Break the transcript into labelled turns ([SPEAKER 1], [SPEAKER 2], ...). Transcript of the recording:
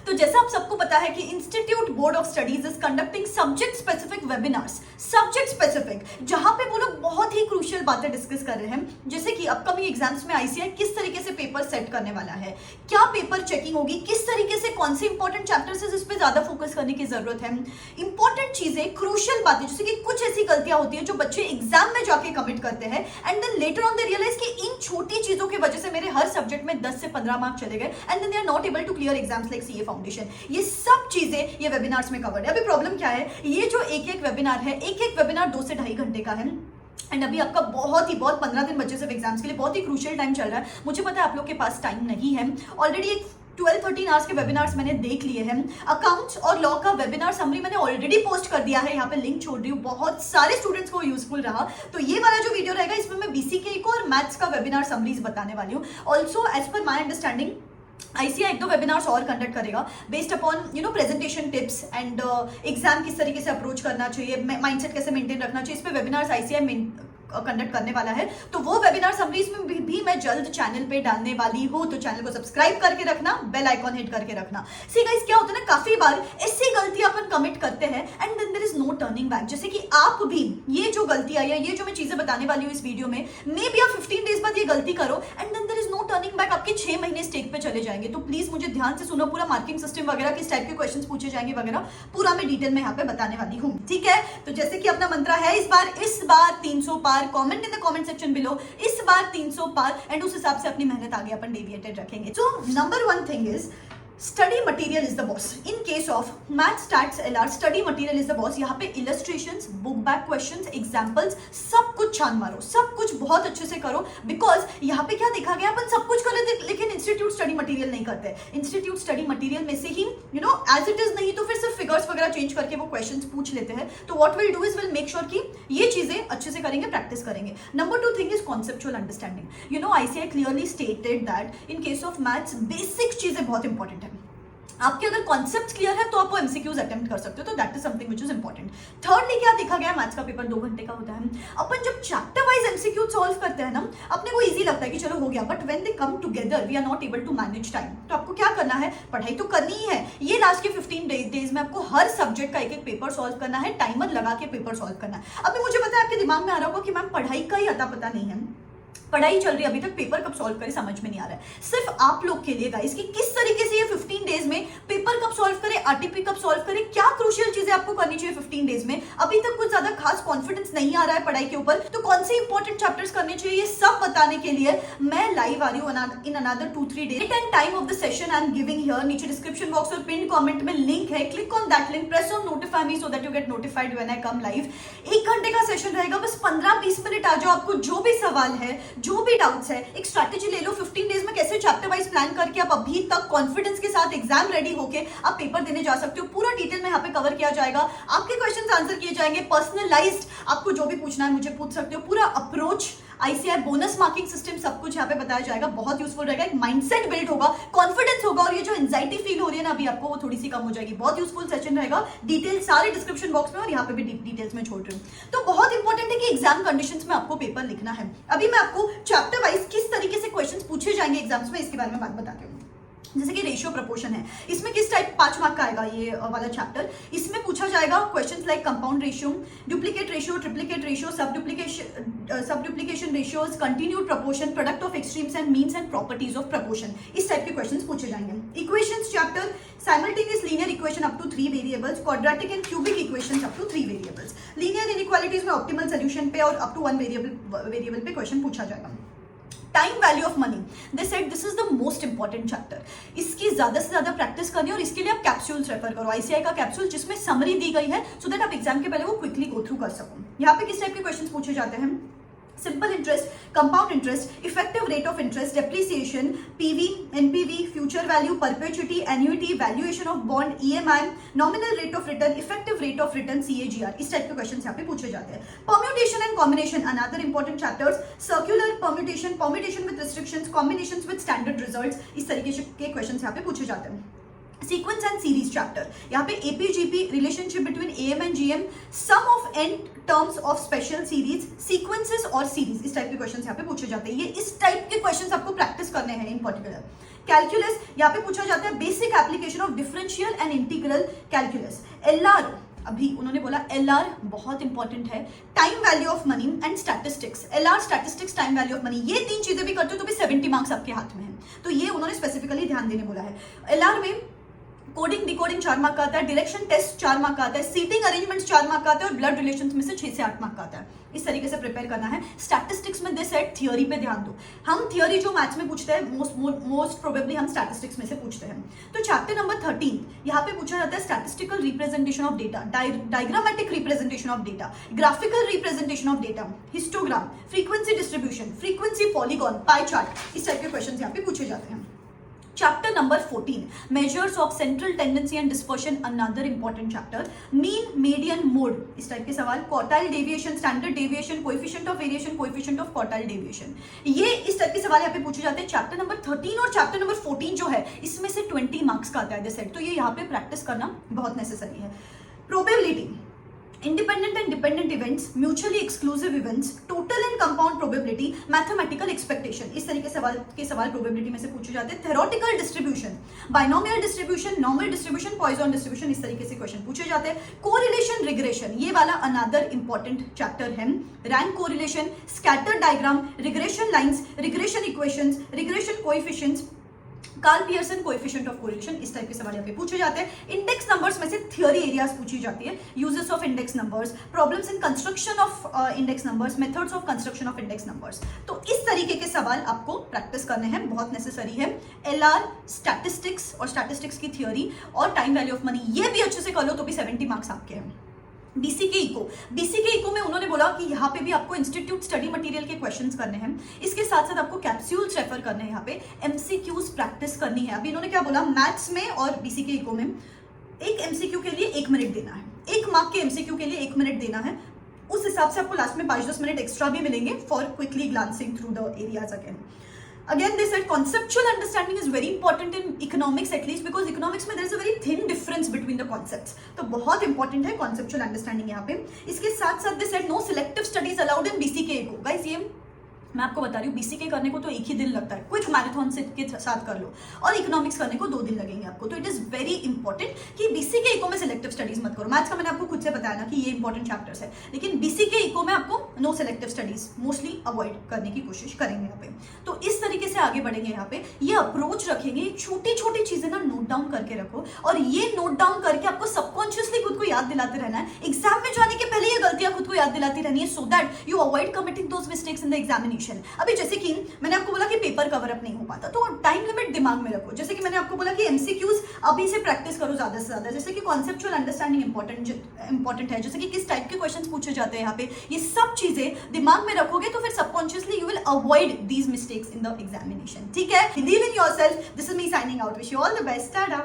[SPEAKER 1] तो जैसा आप सबको पता है कि institute board of studies is conducting subject specific webinars, subject specific, जहां पे वो लोग बहुत ही क्रूशियल बातें डिस्कस कर रहे हैं, जैसे कि अपकमिंग एग्जाम्स में आईसीआई किस तरीके से पेपर सेट करने वाला है, क्या पेपर चेकिंग होगी, किस तरीके से कौन से इंपॉर्टेंट चैप्टर्स है जिस पे ज्यादा फोकस करने की जरूरत है, इंपॉर्टेंट चीजें, क्रूशियल बातें, जैसे कि कुछ ऐसी गलतियां होती है जो बच्चे एग्जाम में जाके कमिट करते हैं and then later on they realise कि इन छोटी चीजों की वजह से मेरे हर सब्जेक्ट में 10 से 15 मार्क्स चले गए and then they are not able to clear exams like CA foundation. ये सब चीजें ये वेबिनार्स में कवर्ड है। अभी प्रॉब्लम क्या है, ये जो एक वेबिनार है, एक वेबिनार 2 से 2.5 घंटे का है एंड अभी आपका बहुत 15 दिन बचे सिर्फ एग्जाम्स के लिए, बहुत ही क्रूशियल टाइम चल रहा है। मुझे पता है आप लोग के पास टाइम नहीं है, ऑलरेडी एक 12-13 आवर्स के वेबिनार्स मैंने देख लिए हैं। अकाउंट्स और लॉ का वेबिनार समरी मैंने ऑलरेडी पोस्ट कर दिया है, यहाँ पे लिंक छोड़ रही हूँ, बहुत सारे स्टूडेंट्स को यूजफुल रहा। तो ये वाला जो वीडियो रहेगा इसमें मैं बीसीके को और मैथ्स का वेबिनार समरीज बताने वाली हूँ। Also as per my understanding ICI 1-2 webinars और कंडक्ट करेगा based upon presentation tips and exam किस तरीके से अप्रोच करना चाहिए, माइंडसेट कैसे मेंटेन रखना चाहिए, इस पे वेबिनार्स आईसीआई कंडक्ट करने वाला है। तो वो वेबिनार समरीज में भी मैं जल्द चैनल पे डालने वाली हूँ, तो चैनल को सब्सक्राइब करके रखना, बेल आइकॉन हिट करके रखना। सी गाइस, क्या होता है ना, काफी बार ऐसी गलती अपन कमिट करते हैं and then there is no turning back. जैसे कि आप भी ये जो गलतियां या ये जो मैं चीजें बताने वाली हूँ इस वीडियो में, मे बी आप 15 डेज बाद ये गलती करो and then there is no turning back, आपके 6 महीने स्टेक पे चले जाएंगे। तो प्लीज मुझे ध्यान से सुनो, पूरा मार्किंग सिस्टम वगैरह किस टाइप के क्वेश्चन पूछे जाएंगे वगैरह पूरा मैं डिटेल में यहाँ पे बताने वाली हूँ, ठीक है। तो जैसे कि अपना मंत्रा है इस बार 300 पार, comment in the comment section below इस बार 300 पार एंड उस हिसाब से अपनी मेहनत आगे अपन डेविएटेड रखेंगे। So number 1 thing is study material is the boss. In case of math stats LR, study material is the boss. यहाँ पे illustrations, book back questions, examples, सब कुछ छान मारो, सब कुछ बहुत अच्छे से करो, बिकॉज यहाँ पे क्या देखा गया, अपन सब कुछ कर लेते लेकिन इंस्टीट्यूट स्टडी मटेरियल नहीं करते। इंस्टीट्यूट स्टडी मटेरियल में से ही एज इट इज नहीं तो फिर सिर्फ फिगर्स वगैरह चेंज करके वो क्वेश्चंस पूछ लेते हैं। तो what will do is will make sure कि ये चीजें अच्छे से करेंगे, प्रैक्टिस करेंगे। Number 2 thing is conceptual understanding. ICI clearly stated that in case of maths basic चीजें बहुत इंपॉर्टेंट है। आपके अगर कॉन्सेप्ट क्लियर है तो आप वो एमसीक्यूज अटेम्प्ट कर सकते हो, तो that is something which is important. Thirdly क्या देखा गया, मैथ्स का पेपर 2 घंटे का होता है। अपन जब चैप्टर वाइज एमसीक्यू सॉल्व करते हैं ना, अपने को इजी लगता है कि चलो हो गया, but when they come together we are not able to manage time. तो आपको क्या करना है, पढ़ाई तो करनी ही है, ये लास्ट के 15 डेज में आपको हर सब्जेक्ट का एक पेपर सॉल्व करना है, टाइमर लगा के पेपर सॉल्व करना है। अभी मुझे पता है आपके दिमाग में आ रहा होगा कि मैम पढ़ाई का ही अता पता नहीं है, पढ़ाई चल रही है अभी तक, पेपर कब सॉल्व करें समझ में नहीं आ रहा है। सिर्फ आप लोग के लिए गाइस कि किस तरीके से ये 15 डेज में पेपर कब सॉल्व करें, आरटीपी कब सॉल्व करें, क्या क्रूशियल चीजें आपको करनी चाहिए 15 डेज में। अभी तक कुछ ज्यादा खास कॉन्फिडेंस नहीं आ रहा है पढ़ाई के ऊपर, तो कौन से इंपॉर्टेंट चैप्टर्स करने चाहिए, ये सब बताने के लिए मैं लाइव आ रही हूँ in another 2-3 days. Date and time of the session I am giving here, नीचे डिस्क्रिप्शन बॉक्स और पिन कमेंट में लिंक है, click on that link, press on notify me so that you get notified when I come live. 1 घंटे का session रहेगा, बस 15-20 minute आ जाओ, आपको जो भी सवाल है, जो भी डाउट्स है, एक स्ट्रैटेजी ले लो 15 डेज में कैसे चैप्टर वाइज प्लान करके आप अभी तक कॉन्फिडेंस के साथ एग्जाम रेडी होके आप पेपर देने जा सकते हो। पूरा डिटेल में यहाँ पे कवर किया जाएगा, आपके क्वेश्चंस आंसर किए जाएंगे, पर्सनलाइज्ड, आपको जो भी पूछना है मुझे पूछ सकते हो। पूरा approach, ICI bonus marking system, सब कुछ यहाँ पे बताया जाएगा, बहुत यूजफुल रहेगा। एक माइंडसेट बिल्ड होगा, कॉन्फिडेंस होगा, और ये जो एंजाइटी फील हो रही है ना अभी आपको, वो थोड़ी सी कम हो जाएगी। बहुत यूजफुल सेशन रहेगा, डिटेल सारे डिस्क्रिप्शन बॉक्स में और यहाँ पे भी डिटेल्स में छोड़ रही हूँ। तो बहुत इंपॉर्टेंट है कि एग्जाम कंडीशंस में आपको पेपर लिखना है। अभी मैं आपको चैप्टर वाइज किस तरीके से क्वेश्चंस पूछे जाएंगे एग्जाम्स में, इसके बारे में बात बताती हूँ। जैसे कि रेशियो प्रपोर्शन है, इसमें किस टाइप 5 मार्क का आएगा ये वाला चैप्टर। इसमें पूछा जाएगा questions like compound ratio, duplicate ratio, triplicate ratio, sub duplication ratios, continued proportion, product of extremes and means and properties of proportion, इस टाइप के क्वेश्चंस पूछे जाएंगे। Equations chapter, simultaneous linear equation up to 3 variables, quadratic and cubic equations up to 3 variables, linear inequalities में optimal solution पे और up to 1 variable पे question पूछा जाएगा। Time value of money, they said this is the most important chapter, इसकी ज्यादा से ज्यादा प्रैक्टिस करनी है और इसके लिए आप कैप्सूल्स रेफर करो, आईसीआई का कैप्सूल जिसमें समरी दी गई है, सो दैट आप एग्जाम के पहले वो क्विकली गो थ्रू कर सको। यहाँ पे किस टाइप के क्वेश्चन पूछे जाते हैं, simple interest, compound interest, effective rate of interest, depreciation, PV, NPV, future value, perpetuity, annuity, valuation of bond, EMI, nominal rate of return, effective rate of return, CAGR, इस टाइप के questions यहाँ पे पूछे जाते हैं। Permutation and combination, another important chapters, circular permutation, permutation with restrictions, combinations with standard results, इस तरीके के क्वेश्चंस यहाँ पे पूछे जाते हैं। सीक्वेंस एंड सीरीज चैप्टर, यहाँ पे AP GP, relationship between AM and GM, sum of n terms of special series, sequences और सीरीज, इस टाइप के क्वेश्चंस यहाँ पे पूछे जाते हैं। ये इस टाइप के क्वेश्चंस आपको प्रैक्टिस करने हैं इन पर्टिकुलर। कैलकुलस, यहाँ पे पूछा जाता है basic application of differential and integral calculus. LR, अभी उन्होंने बोला एलआर बहुत इंपॉर्टेंट है। Time value of money and statistics, LR, statistics, time value of money, ये 3 चीजें भी करते हो तो भी 70 मार्क्स आपके हाथ में है, तो ये उन्होंने स्पेसिफिकली ध्यान देने बोला है। एलआर में कोडिंग डिकोडिंग 4 मार्क का आता है, डायरेक्शन टेस्ट 4 मार्क का आता है, सीटिंग अरेंजमेंट्स 4 मार्क का आता है, और ब्लड रिलेशंस में से 6 से 8 मार्क का आता है। इस तरीके से प्रिपेयर करना है। स्टैटिस्टिक्स में दे सेट थियोरी पे ध्यान दो। हम थियोरी जो मैथ्स में पूछते हैं मोस्ट प्रोबेबली हम स्टैटिस्टिक्स में से पूछते हैं। तो चैप्टर नंबर 13 यहाँ पे पूछा जाता है statistical representation of data, diagrammatic representation of data, graphical representation of data, histogram, frequency distribution, frequency polygon, pie chart, इस टाइप के क्वेश्चन यहाँ पे पूछे जाते हैं। Chapter number 14 measures of central tendency and dispersion, another important chapter. Mean, median, mode, इस type के सवाल। Quartile deviation, standard deviation, coefficient of variation, coefficient of quartile deviation, ये इस टाइप के सवाल यहाँ पे पूछे जाते हैं। चैप्टर नंबर 13 और चैप्टर नंबर 14 जो है इसमें से 20 मार्क्स का आता है सेट, तो ये यहाँ पे प्रैक्टिस करना बहुत नेसेसरी है। Probability, independent and dependent events, mutually exclusive events, total and compound probability, mathematical expectation, इस तरीके के सवाल प्रोबेबिलिटी में से पूछे जाते हैं। Theoretical distribution, binomial distribution, normal distribution, Poisson distribution, इस तरीके से क्वेश्चन पूछे जाते हैं। कोरिलेशन रिग्रेशन, ये वाला अनदर इंपॉर्टेंट चैप्टर है। Rank correlation, scatter diagram, regression lines, regression equations, regression coefficients, Karl Pearson coefficient of correlation, इस टाइप के सवाल यहाँ पे पूछे जाते हैं। इंडेक्स नंबर्स में से थ्योरी एरियाज पूछी जाती है। Uses of index numbers, problems in construction of index numbers, methods of construction of index numbers, तो इस तरीके के सवाल आपको प्रैक्टिस करने हैं, बहुत नेसेसरी है। एलआर, स्टैटिस्टिक्स और स्टैटिस्टिक्स की थ्योरी और टाइम वैल्यू ऑफ मनी, ये भी अच्छे से कर लो तो भी 70 मार्क्स आपके हैं। बीसीके इको में उन्होंने बोला कि यहाँ पे भी आपको इंस्टीट्यूट स्टडी मटेरियल के क्वेश्चंस करने हैं, इसके साथ साथ आपको कैप्सूल्स रेफर करने हैं, यहाँ पे एमसीक्यूज प्रैक्टिस करनी है। अभी इन्होंने क्या बोला, मैथ्स में और बीसीके इको में एक एमसीक्यू के लिए 1 मिनट देना है, 1 मार्क के एमसीक्यू के लिए 1 मिनट देना है। उस हिसाब से आपको लास्ट में 5-10 मिनट एक्स्ट्रा भी मिलेंगे for quickly glancing through the areas Again, they said conceptual understanding is very important in economics, at least because economics में there is a very thin difference between the concepts. तो बहुत important है conceptual understanding यहाँ पे। इसके साथ साथ they said no selective studies allowed in BCK को। Guys, ये मैं आपको बता रही हूँ, बीसीके करने को तो 1 ही दिन लगता है, क्विक मैराथन से के साथ कर लो, और इकोनॉमिक्स करने को 2 दिन लगेंगे आपको। तो इट इज वेरी इंपॉर्टेंट कि बीसीके इको में सिलेक्टिव स्टडीज मत करो। मैथ्स का मैंने आपको खुद से बताया ना कि ये इंपॉर्टेंट चैप्टर्स है, लेकिन बीसीके इको में आपको no selective studies mostly avoid करने की कोशिश करेंगे यहाँ पे। तो इस तरीके से आगे बढ़ेंगे यहाँ पे, ये अप्रोच रखेंगे, छोटी छोटी चीजें ना नोट डाउन करके रखो, और ये नोट डाउन करके आपको सबकॉन्शियसली खुद को याद दिलाते रहना है। एग्जाम में जाने के पहले ये गलतियां खुद को याद दिलाती रहनी है, सो that you avoid committing those mistakes in the examination. अभी जैसे कि मैंने आपको बोला कि पेपर कवर अप नहीं हो पाता, तो टाइम लिमिट दिमाग में रखो। जैसे कि मैंने आपको बोला कि एमसीक्यूज अभी से प्रैक्टिस करो ज्यादा से ज्यादा, जैसे कि कॉन्सेप्चुअल अंडरस्टैंडिंग इंपॉर्टेंट है, जैसे कि किस टाइप के क्वेश्चंस पूछे जाते हैं यहाँ पे, ये सब चीजें दिमाग में रखोगे तो फिर subconsciously you will avoid these mistakes in the examination. ठीक है, believe in yourself. This is me signing out, wish you all the best, Tata.